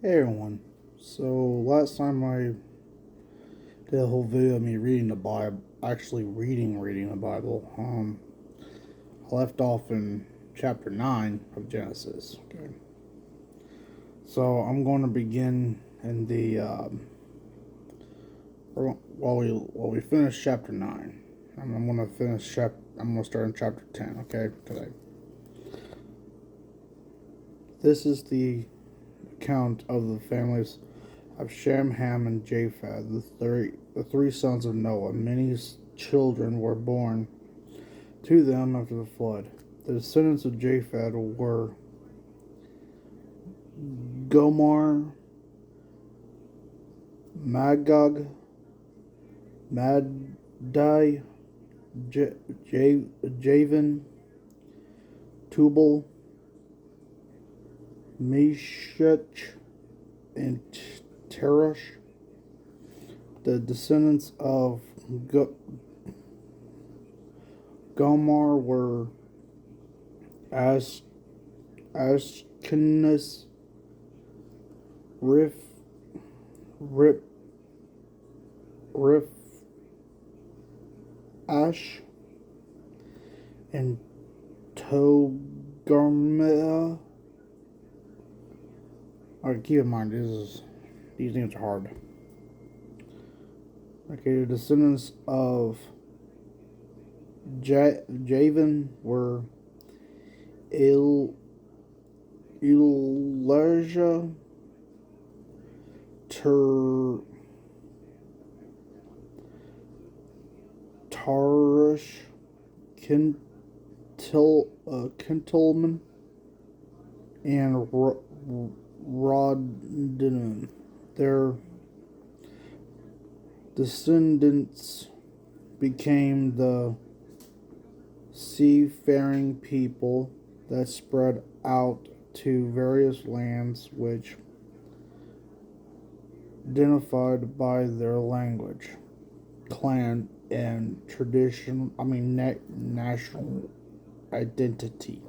Hey everyone. So last time I did a whole video of me reading the Bible, actually reading the Bible. I left off in chapter 9 of Genesis. Okay. So I'm going to begin in the while we finish chapter 9. I'm going to I'm going to start in chapter 10. Okay, today. This is the account of the families of Shem, Ham, and Japheth, the three sons of Noah. Many children were born to them after the flood. The descendants of Japheth were Gomer, Magog, Madai, Javan, Tubal, Meshach, and Teresh. The descendants of Gomer were Ashkenaz, Rif, Rip, Rif, Ash, and Togarmah. Alright, keep in mind, these names are hard. Okay, the descendants of Javan were Elijah, Tarish, Kintelman, and Roddenum. Their descendants became the seafaring people that spread out to various lands which identified by their language, clan, and national identity.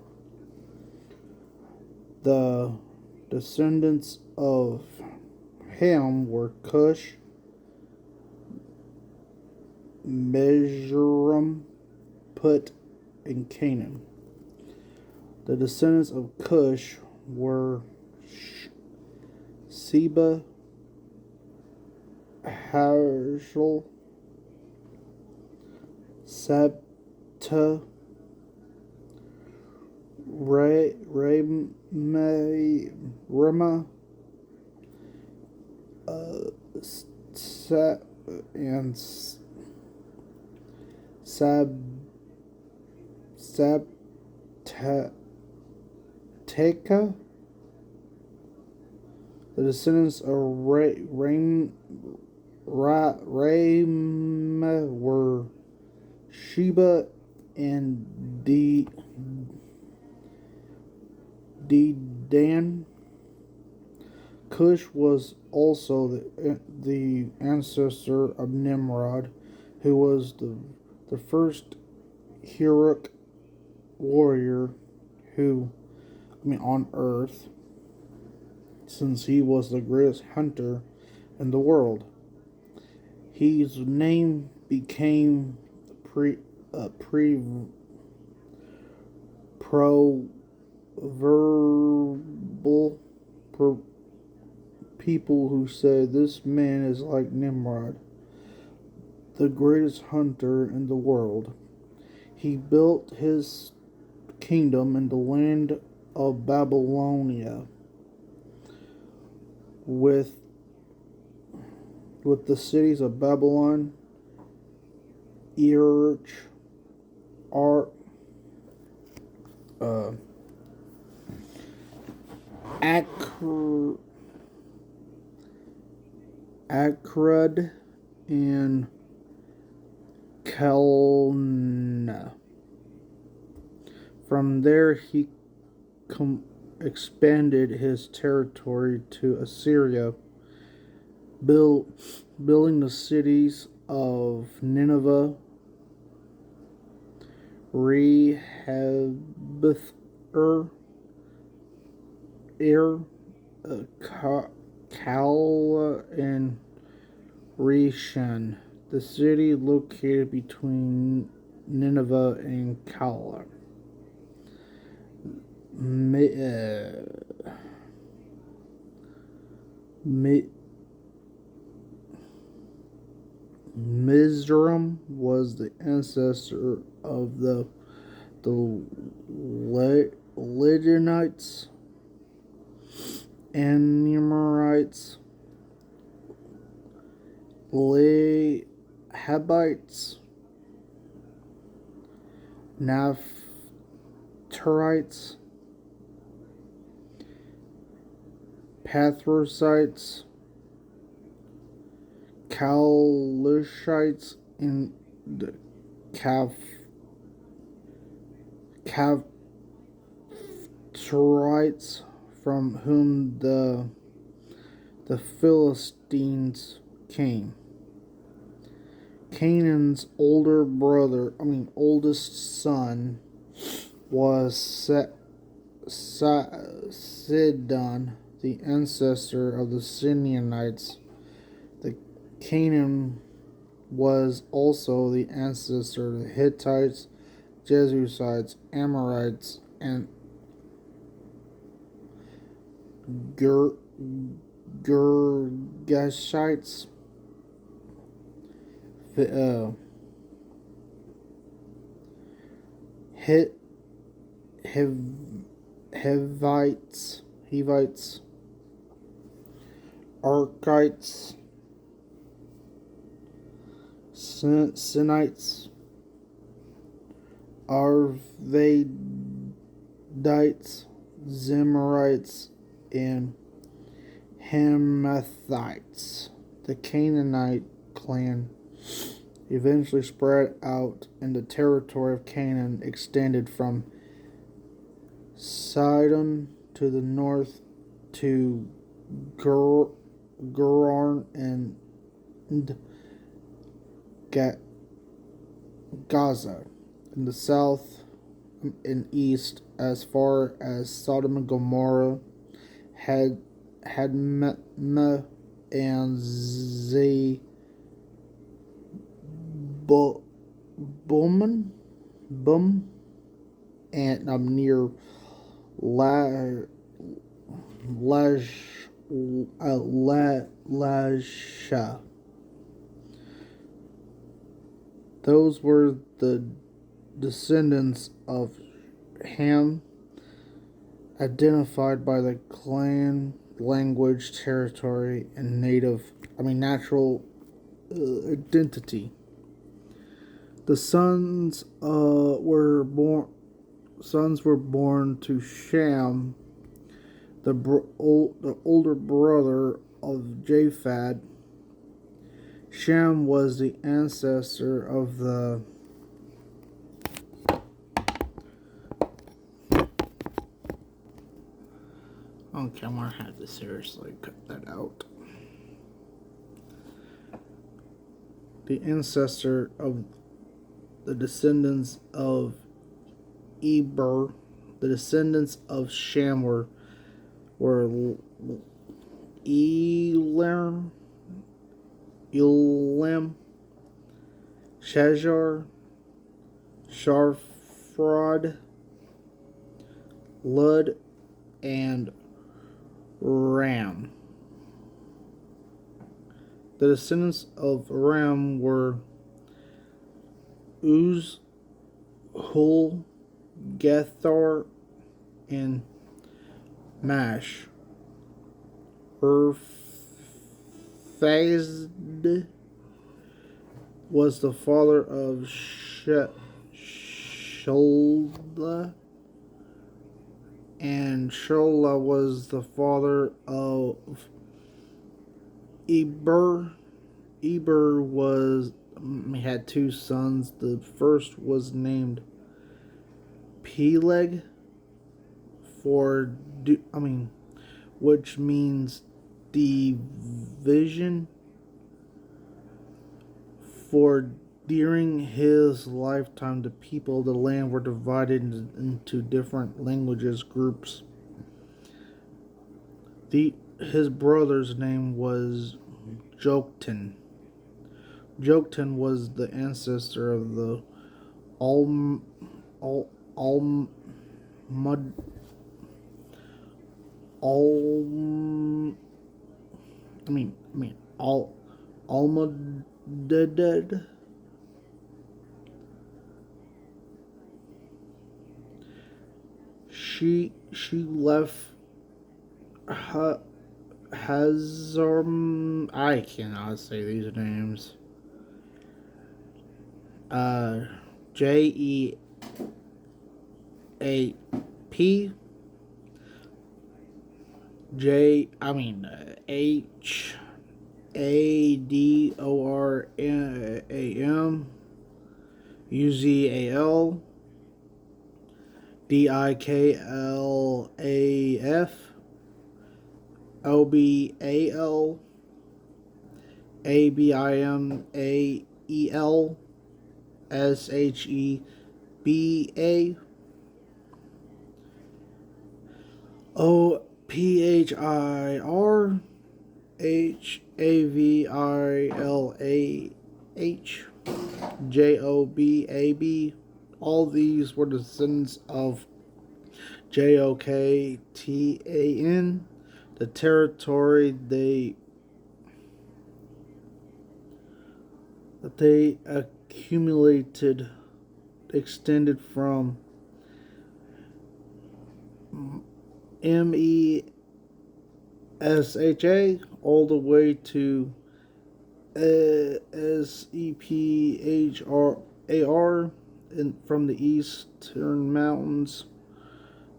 The descendants of Ham were Cush, Mizraim, Put, and Canaan. The descendants of Cush were Seba, Hashel, Sabta, Rema, and Sabteka. The descendants of Rama were Sheba and Dedan. Cush was also the ancestor of Nimrod, who was the first heroic warrior on earth, since he was the greatest hunter in the world. His name became proverbial for people who said, "This man is like Nimrod, the greatest hunter in the world." He built his kingdom in the land of Babylonia with the cities of Babylon, Erech, Akkad, and Calneh. From there, he expanded his territory to Assyria, building the cities of Nineveh, Rehoboth, Kala and Rishon, the city located between Nineveh and Kala. Mizraim was the ancestor of the Lidianites, Amorites, Lehabites, Naphtalites, Pathrusites, Calishites, and the Caphtorites, from whom the Philistines came. Canaan's oldest son was Sidon, the ancestor of the Sinaites. The Canaan was also the ancestor of the Hittites, Jebusites, Amorites, and Girgashites. Hivites, Arkites, Sinites, Arvadites, Zemarites, and Hamathites. The Canaanite clan eventually spread out, and the territory of Canaan extended from Sidon to the north to Gerar and Gaza, in the south and east as far as Sodom and Gomorrah, Hadma and Bum, and near Lasha. Those were the descendants of Ham, identified by the clan, language, territory, and natural identity. The sons were born to Shem, the older brother of Japheth. Shem was the ancestor of the Okay, I'm gonna have to seriously cut that out. The ancestor of the descendants of Eber. The descendants of Shem were Elam, Shazar, Sharfrod, Lud, and Ram. The descendants of Ram were Uz, Hul, Gethar, and Mash. Urphazd was the father of Shola, and Shola was the father of Eber. Eber had two sons. The first was named Peleg, which means division. For during his lifetime, the people of the land were divided into different languages groups. his brother's name was Joktan. Joktan was the ancestor of the Al Al Al Al Al Almadad. She left Hazarm. I cannot say these names. Jeap Hadoram Uzal Diklaf Lbal Abimael Sheba OphirLahJobab. All these were descendants of Joktan. The territory they accumulated extended from Mesha all the way to Sephar from the eastern mountains.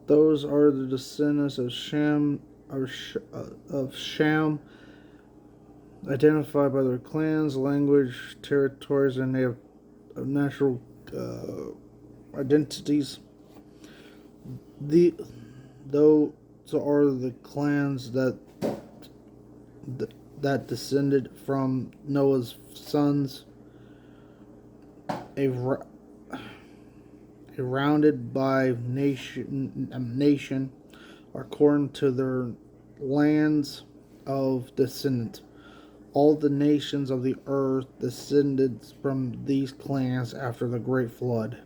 Those are the descendants of Sham, identified by their clans, language, territories, and they have natural identities. Those are the clans that descended from Noah's sons, rounded by nation according to their lands of descent. All the nations of the earth descended from these clans after the great flood.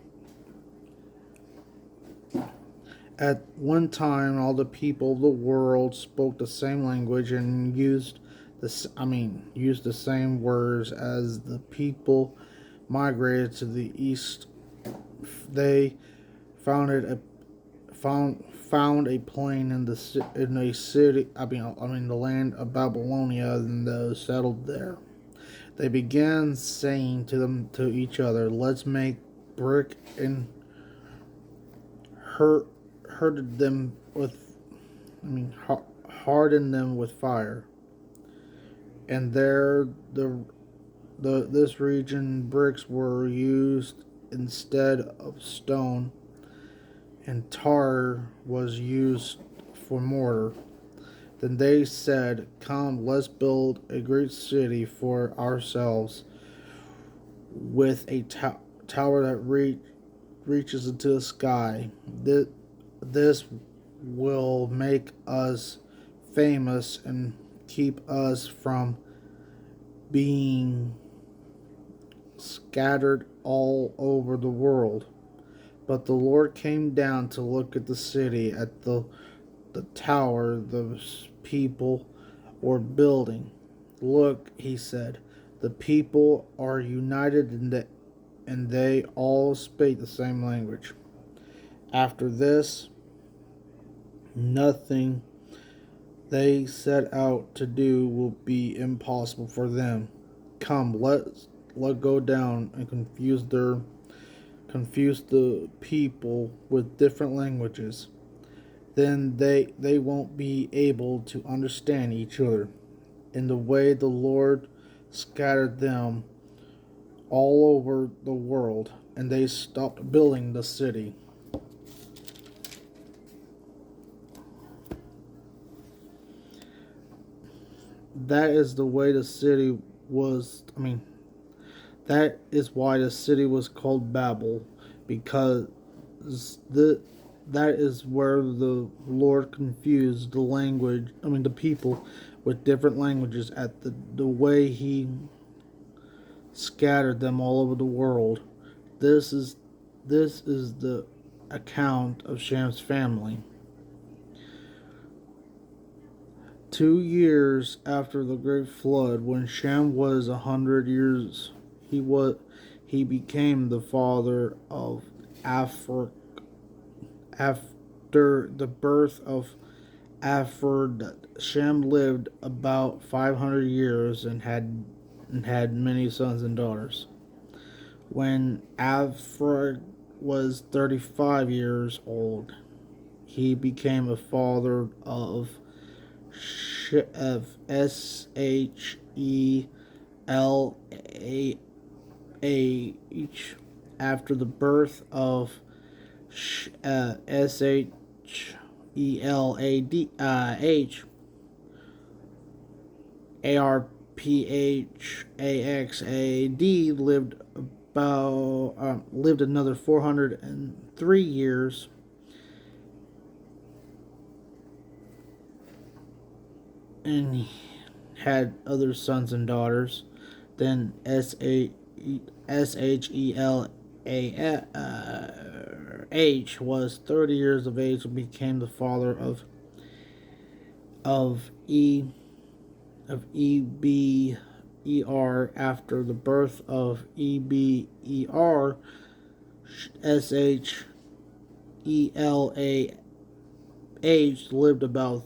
At one time, all the people of the world spoke the same language and used the same words. As the people migrated to the east, they found a plain in the land of Babylonia, and those settled there. They began saying to each other, "Let's make brick," and hardened them with fire. And there, this region, bricks were used instead of stone, and tar was used for mortar. Then they said, "Come, let's build a great city for ourselves, with a tower that reaches into the sky. This will make us famous and keep us from being scattered all over the world." But the Lord came down to look at the city, at the tower the people were building. "Look," he said, "the people are united and they all speak the same language. After this, nothing they set out to do will be impossible for them. Come, let go down and confuse the people with different languages. Then they won't be able to understand each other. In the way the Lord scattered them all over the world, and they stopped building the city." That is the way the city was. That is why the city was called Babel, because that is where the Lord confused the people with different languages at the way he scattered them all over the world. This is the account of Sham's family. 2 years after the great flood, when Shem was 100 years, he became the father of Africa. After the birth of Aphrodite, Shem lived about 500 years and had many sons and daughters. When Aphrodite was 35 years old, he became a father of Shelach. After the birth of Sheladh, Arphaxad lived another 403 years, and he had other sons and daughters. Then Shelah was 30 years of age and became the father of Eber. After the birth of Eber, Shelah lived about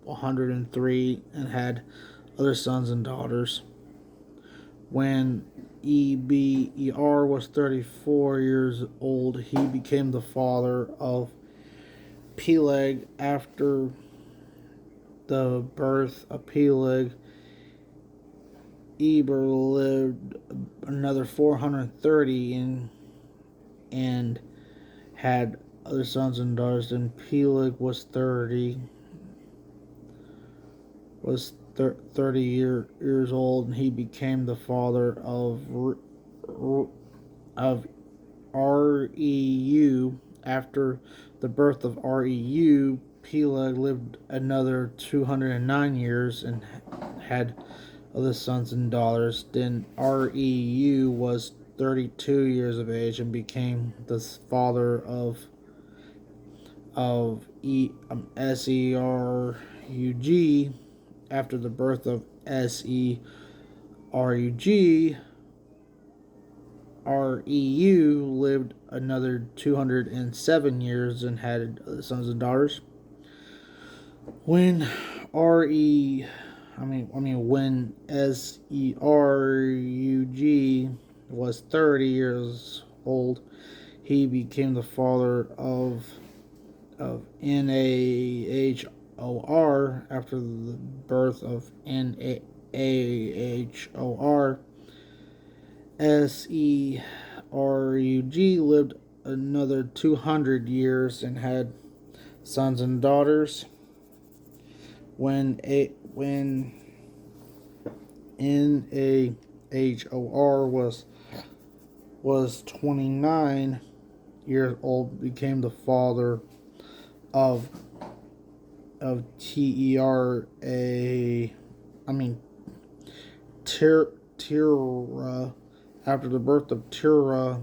103 and had other sons and daughters. When Eber was 34 years old, he became the father of Peleg. After the birth of Peleg, Eber lived another 430 and had other sons and daughters. Then Peleg was 30 years old, and he became the father of Reu. After the birth of Reu, Peleg lived another 209 years and had other sons and daughters. Then Reu was 32 years of age and became the father of Serug. After the birth of Serug, Reu lived another 207 years and had sons and daughters. When when Serug was 30 years old, he became the father of Nahor. After the birth of Nahor, Serug lived another 200 years and had sons and daughters. When Nahor was 29 years old, became the father of Terah. After the birth of Terah,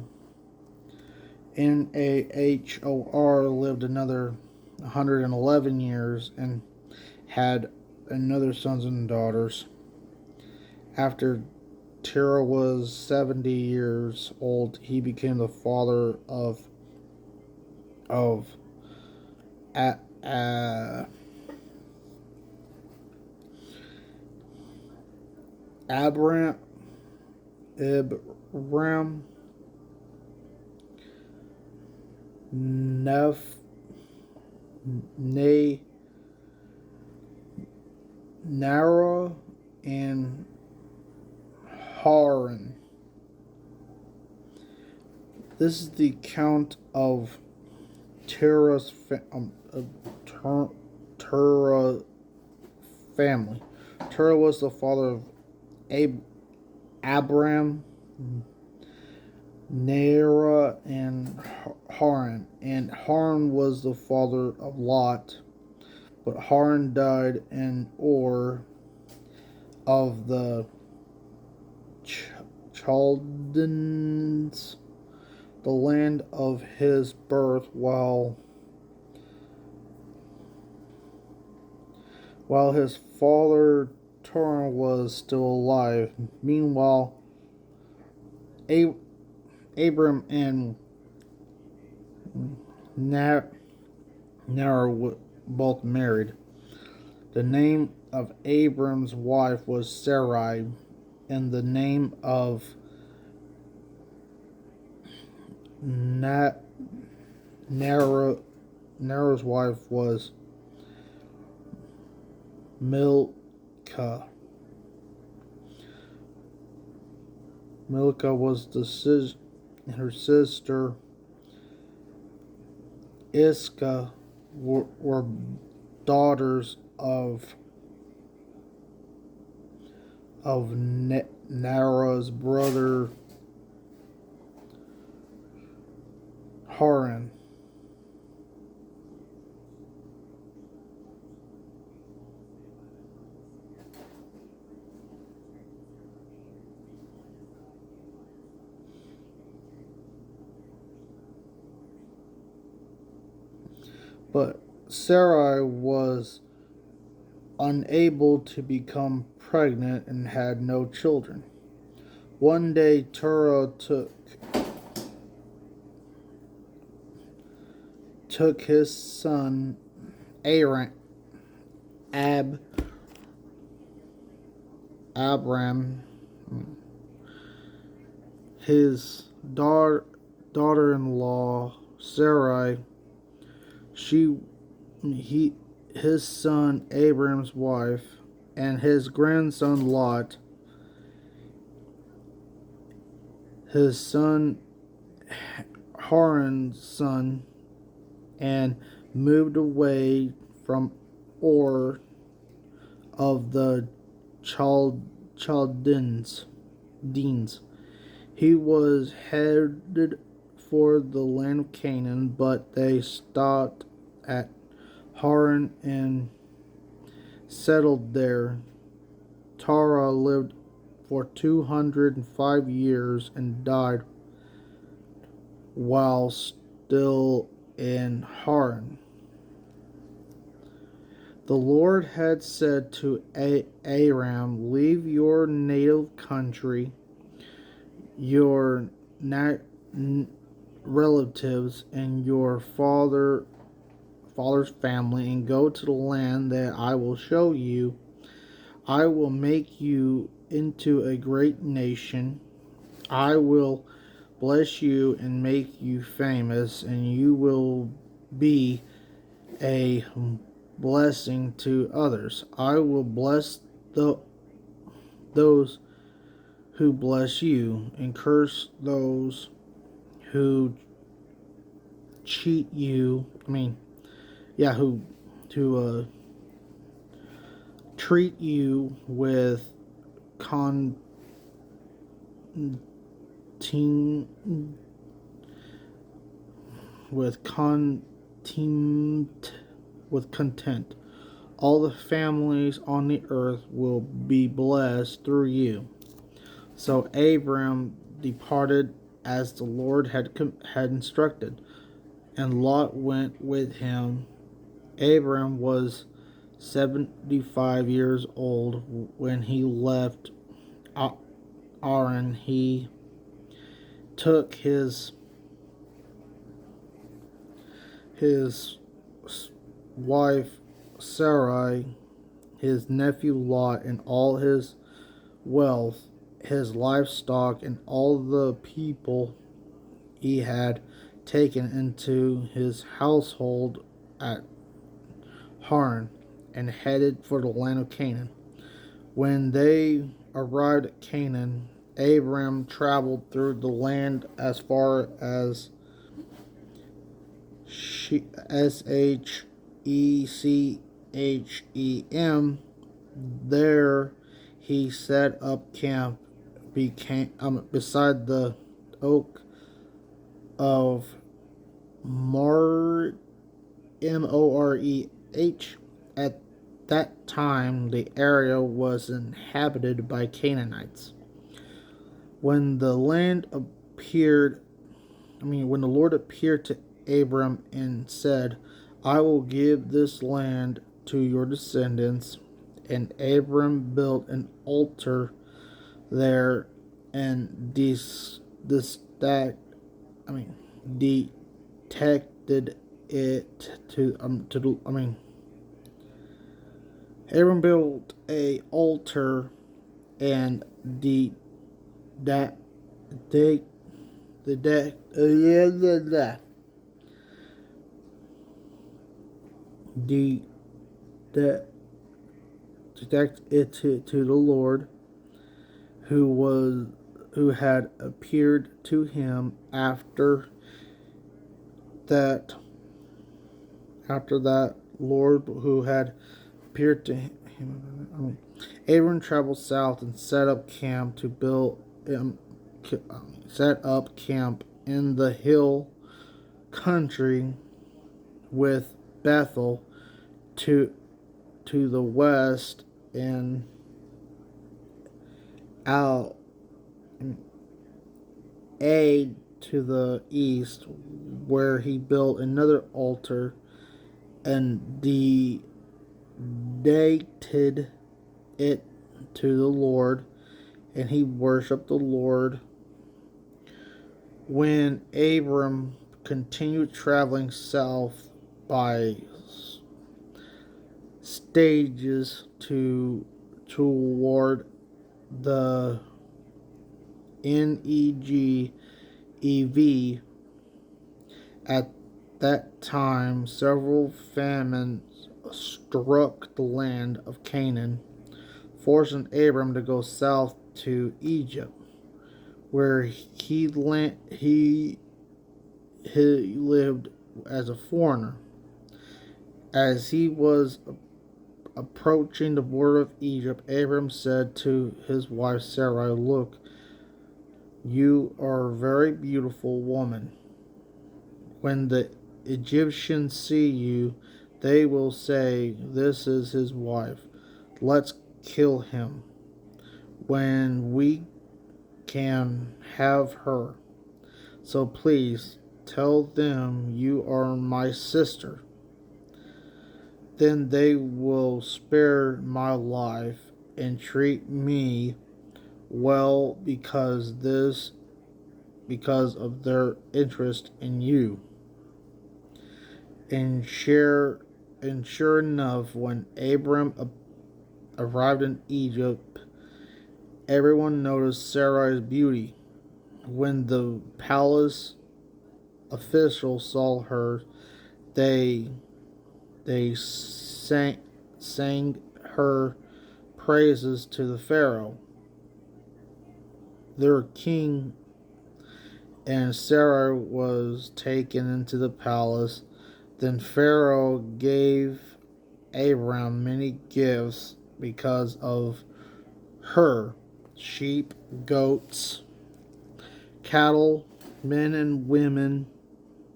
Nahor lived another 111 years and had another sons and daughters. After Terah was 70 years old, he became the father of Abram, Nara, and Haran. This is the account of Terah's family. Terah was the father of Abram, Naara, and Haran. And Haran was the father of Lot. But Haran died in Ur of the Chaldeans, the land of his birth, while his father Terah was still alive. Meanwhile, Abram and Nahor were both married. The name of Abram's wife was Sarai, and the name of Nahor's wife was Milcah. Milcah was her sister Iscah were daughters of Nahor's brother Haran. But Sarai was unable to become pregnant and had no children. One day Terah took his son Abram, his daughter-in-law Sarai, his son Abram's wife, and his grandson Lot, his son Haran's son, and moved away from Ur of the Chaldeans. He was headed for the land of Canaan, but they stopped at Haran and settled there. Terah lived for 205 years and died while still in Haran. The Lord had said to Aram, "Leave your native country, your relatives, and your father's family, and go to the land that I will show you. I will make you into a great nation. I will bless you and make you famous, and you will be a blessing to others. I will bless those who bless you, and curse those who treat you with contempt. All the families on the earth will be blessed through you." So Abram departed as the Lord had instructed, and Lot went with him. Abram was 75 years old when he left Haran. He took his wife Sarai, his nephew Lot, and all his wealth, his livestock, and all the people he had taken into his household at Haran, and headed for the land of Canaan. When they arrived at Canaan, Abram traveled through the land as far as Shechem. There he set up camp beside the oak of Moreh, Moreh. At that time, the area was inhabited by Canaanites. When the Lord appeared to Abram and said, I will give this land to your descendants, and Abram built an altar there and detected it Abram built a altar and detected it to the Lord who had appeared to him after that Lord who had appeared to him. Abram traveled south and set up camp in the hill country with Bethel to the west and Ai to the east, where he built another altar and dedicated it to the Lord, and he worshipped the Lord. When Abram continued traveling south by stages toward the Negev, at that time several famines struck the land of Canaan, forcing Abram to go south to Egypt, where he lived as a foreigner. As he was approaching the border of Egypt, Abram said to his wife Sarai, Look, you are a very beautiful woman. When the Egyptians see you, they will say, This is his wife. Let's kill him when we can have her. So please tell them you are my sister. Then they will spare my life and treat me well because of their interest in you. And sure enough, when Abram arrived in Egypt, everyone noticed Sarai's beauty. When the palace officials saw her, they sang her praises to the Pharaoh, their king, and Sarai was taken into the palace. Then Pharaoh gave Abram many gifts because of her: sheep, goats, cattle, men and women,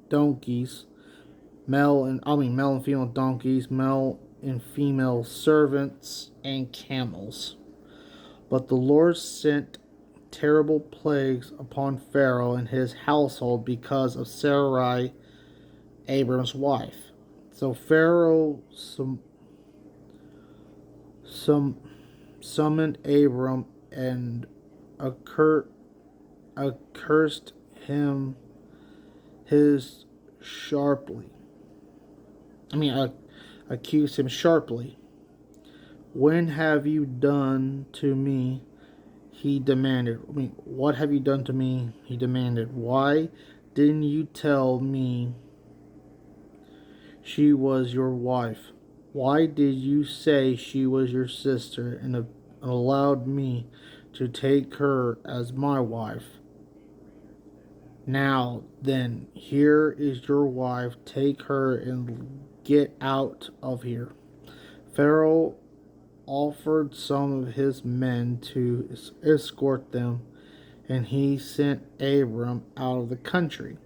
donkeys, male and female donkeys, male and female servants, and camels. But the Lord sent terrible plagues upon Pharaoh and his household because of Sarai, Abram's wife. So Pharaoh summoned Abram and accused him sharply. When have you done to me? He demanded. What have you done to me? He demanded. Why didn't you tell me she was your wife? Why did you say she was your sister and allowed me to take her as my wife? Now then, here is your wife. Take her and get out of here. Pharaoh offered some of his men to escort them, and he sent Abram out of the country.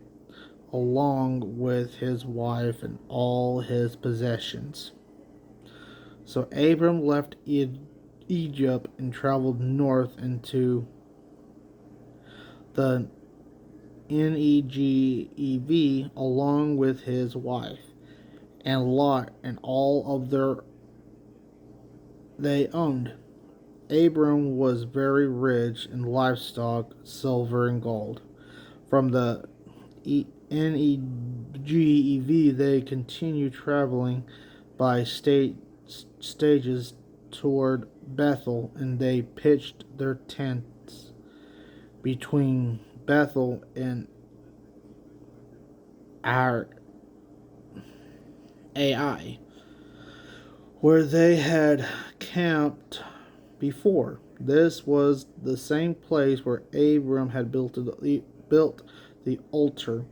along with his wife and all his possessions. So Abram left Egypt and traveled north into the Negev along with his wife and Lot and all of they owned. Abram was very rich in livestock, silver, and gold. From the Negev, they continued traveling by stages toward Bethel, and they pitched their tents between Bethel and Ai, where they had camped before. This was the same place where Abram had built the altar,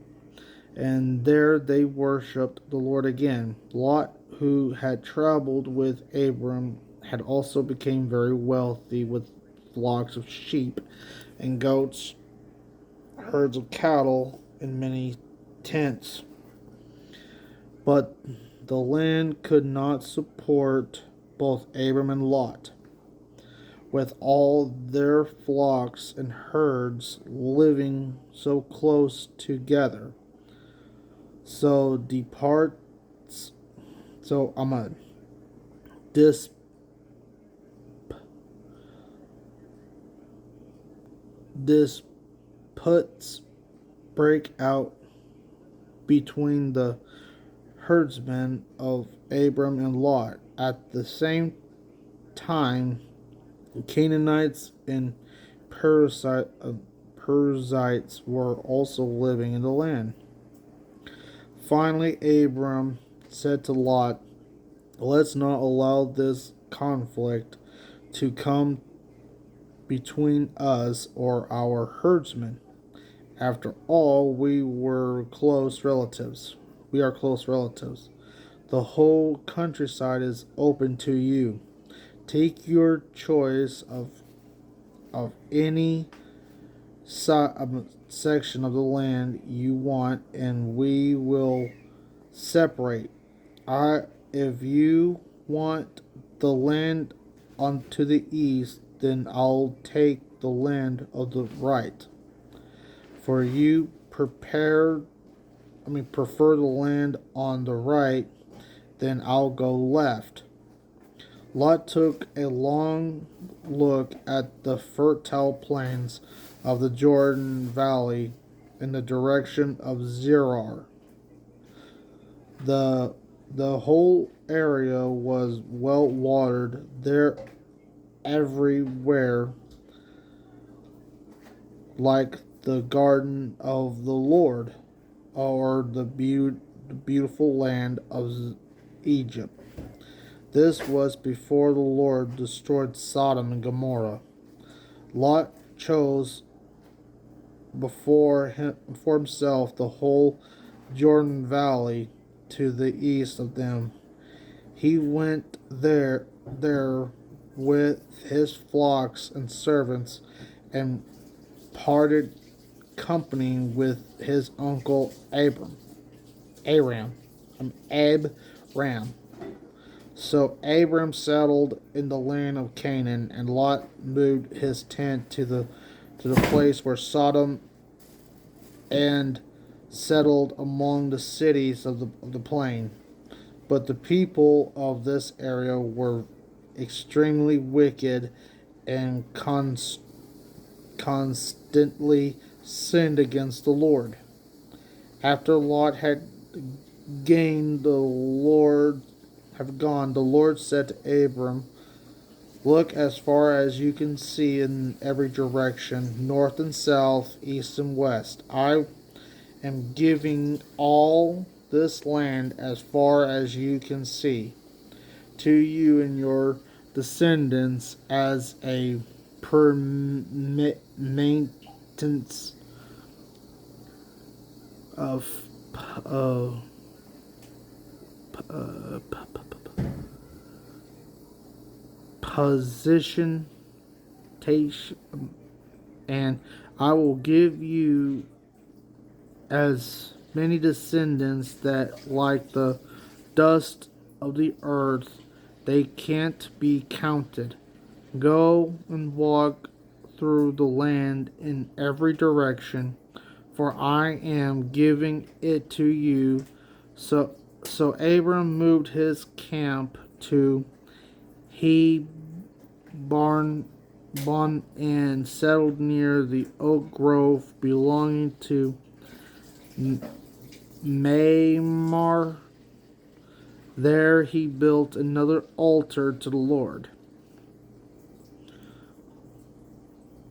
and there they worshipped the Lord again. Lot, who had traveled with Abram, had also become very wealthy with flocks of sheep and goats, herds of cattle, and many tents. But the land could not support both Abram and Lot, with all their flocks and herds living so close together. So departs. So I'm a disputes break out between the herdsmen of Abram and Lot. At the same time, Canaanites and Perizzites were also living in the land. Finally, Abram said to Lot, "Let's not allow this conflict to come between us or our herdsmen. After all, we are close relatives. The whole countryside is open to you. Take your choice of any section of the land you want, and we will separate. If you want the land on to the east, then I'll take the land of the right. For you prefer the land on the right, then I'll go left." Lot took a long look at the fertile plains of the Jordan Valley in the direction of Zerar. The whole area was well watered there everywhere, like the garden of the Lord, or the beautiful land of Egypt. This was before the Lord destroyed Sodom and Gomorrah. Lot chose before himself the whole Jordan Valley to the east of them. He went there with his flocks and servants, and parted company with his uncle Aram. So Abram settled in the land of Canaan, and Lot moved his tent to the place where Sodom, and settled among the cities of the plain. But the people of this area were extremely wicked and constantly sinned against the Lord. After Lot had gone, the Lord said to Abram, "Look as far as you can see in every direction, north and south, east and west. I am giving all this land as far as you can see to you and your descendants as a maintenance of position, and I will give you as many descendants that, like the dust of the earth, they can't be counted. Go and walk through the land in every direction, for I am giving it to you. So Abram moved his camp to Hebron and settled near the oak grove belonging to Mamre. There he built another altar to the Lord,